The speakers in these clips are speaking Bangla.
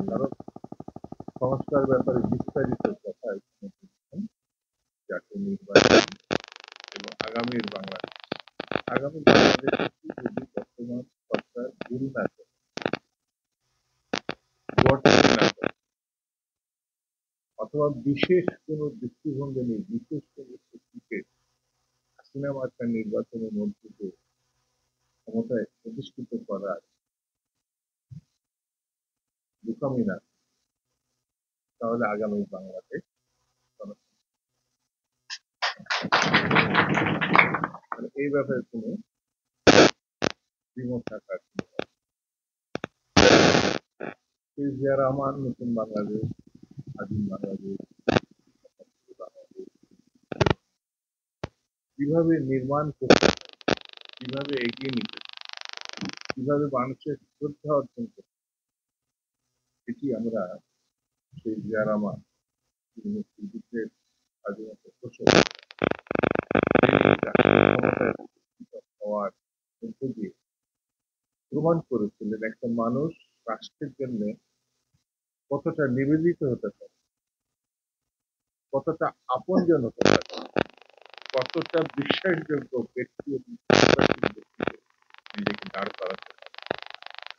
কারণ সংস্কার ব্যাপারে বিস্তারিত কথা এখানে বলছেন জাতীয় নির্বাচন এবং আগামীর বাংলাদেশ। আগামী বাংলাদেশে কি যদি বর্তমান সরকার ভুল না করে, গড়পড় না করে, অথবা বিশেষ কোনো দৃষ্টিভঙ্গি নেই, বিশেষ কোনো শক্তিকে হাসিনা মার্কার নির্বাচনের মধ্যে দিয়ে ক্ষমতায় প্রতিষ্ঠিত করার বোকামি না, তাহলে আগামী বাংলাদেশ মানে এই ব্যাপারে কোনো দ্বিমত থাকার জিয়া রহমান নতুন বাংলাদেশ, স্বাধীন বাংলাদেশ, বাংলাদেশ কিভাবে নির্মাণ করতে, কিভাবে এগিয়ে নিতে, কিভাবে মানুষের শ্রদ্ধা অর্জন করতে, এটি আমরা সেই জিয়া রহমান মুক্তিযুদ্ধের স্বাধীনতা ঘোষক ক্ষমতায় হওয়ার মধ্য দিয়ে প্রমাণ করেছিলেন একটা মানুষ রাষ্ট্রের জন্য কতটা নিবেদিত হতে পারে, কতটা আপনজন হতে পারে, কতটা বিশ্বাসযোগ্য ব্যক্তি এবং বিশ্বাসী ব্যক্তিকে নিজেকে দাঁড় করাতে পারে,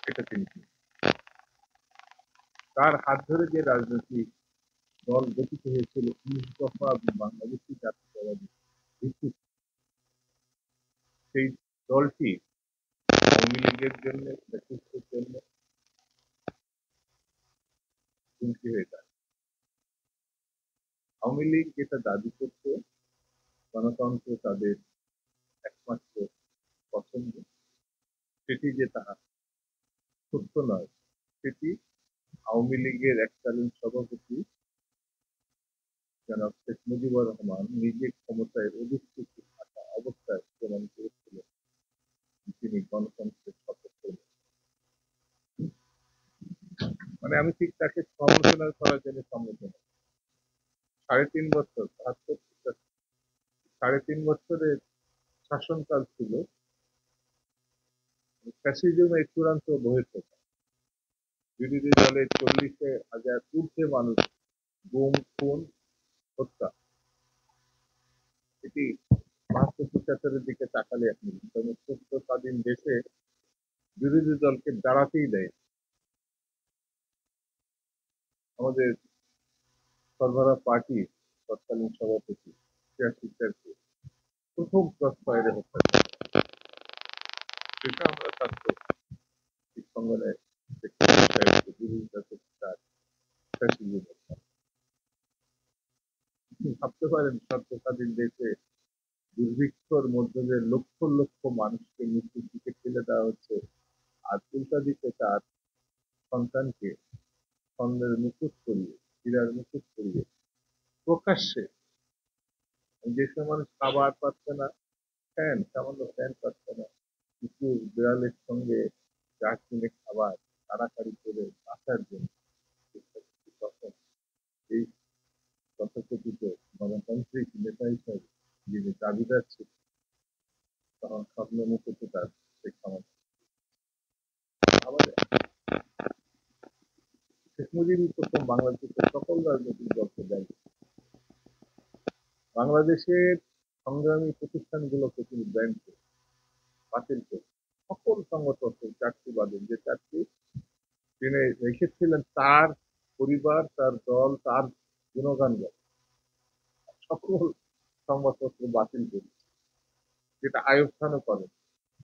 এটা তিনি তার হাত ধরে যে রাজনৈতিক দল গঠিত হয়েছিল 19 দফা এবং বাংলাদেশি জাতীয়তাবাদী ভিত্তিক, সেই দলটি আওয়ামী লীগের জন্য নেতৃত্বের জন্য হুমকি হয়ে যায়। আওয়ামী লীগ যেটা দাবি করত গণতন্ত্র তাদের একমাত্র পছন্দ, সেটি যে তাহা সত্য নয়, সেটি আওয়ামী লীগের এককালীন সভাপতি জনাব শেখ মুজিবুর রহমান নিজে ক্ষমতায় অধিষ্ঠিত থাকা অবস্থায় প্রমাণ করেছিলেন তিনি গণতন্ত্রের শপথ। মানে আমি ঠিক তাকে সমালোচনা করার জন্য সমালোচনা, 3.5 বছর 3.5 বছরের শাসনকাল ছিল ফ্যাসিজমের চূড়ান্ত বহিঃপ্রকাশ। বিরোধী দলের 40,000 ঊর্ধ্বে মানুষ গুম, খুন, হত্যা, এটি 72-75-এর দিকে তাকালে আপনি মুক্ত স্বাধীন দেশে বিরোধী দলকে দাঁড়াতেই দেয়। আমাদের সরবরাহ পার্টি তৎকালীন সভাপতি সিয়াসিকদারকে প্রথম ক্রস ফায়ারে হত্যা করে। সেটা আমরা ছাত্র সংগঠনের বিরোধিতা করতে চাই। ভাবতে পারেন সত্য স্বাধীন দেশে দুর্ভিক্ষর মধ্যে দিয়ে লক্ষ লক্ষ মানুষকে মৃত্যুর দিকে ঠেলে দেওয়া হচ্ছে, আর উল্টা দিকে তার সন্তানকে স্বর্ণের মুকুট করিয়ে, হীরার মুকুট করিয়ে প্রকাশ্যে, যে সময় মানুষ খাবার পাচ্ছে না, ফ্যান সামান্য ফ্যান পাচ্ছে না, কুকুর বিড়ালের সঙ্গে যা কিনে খাবার কাড়াকাড়ি করে বাঁচার জন্য তখন এই তথাকথিত গণতান্ত্রিক নেতা হিসাবে যিনি দাবিদার ছিল, তখন স্বপ্ন মুকুটে তার সেই ক্ষমতা। আমাদের শেখ মুজিবুর প্রথম বাংলাদেশের সকল রাজনৈতিক দলকে দেয়, বাংলাদেশের সংগ্রামী প্রতিষ্ঠানগুলোকে তিনি ব্যান্ড করে, বাতিল করে, সকল সংগঠনকে 4টি বাদে যে 4টি তিনি রেখেছিলেন তার পরিবার, তার দল, তার গুণগান গান, সকল সংবাদপত্র বাতিল করে, যেটা আইয়ুব খানও করেন।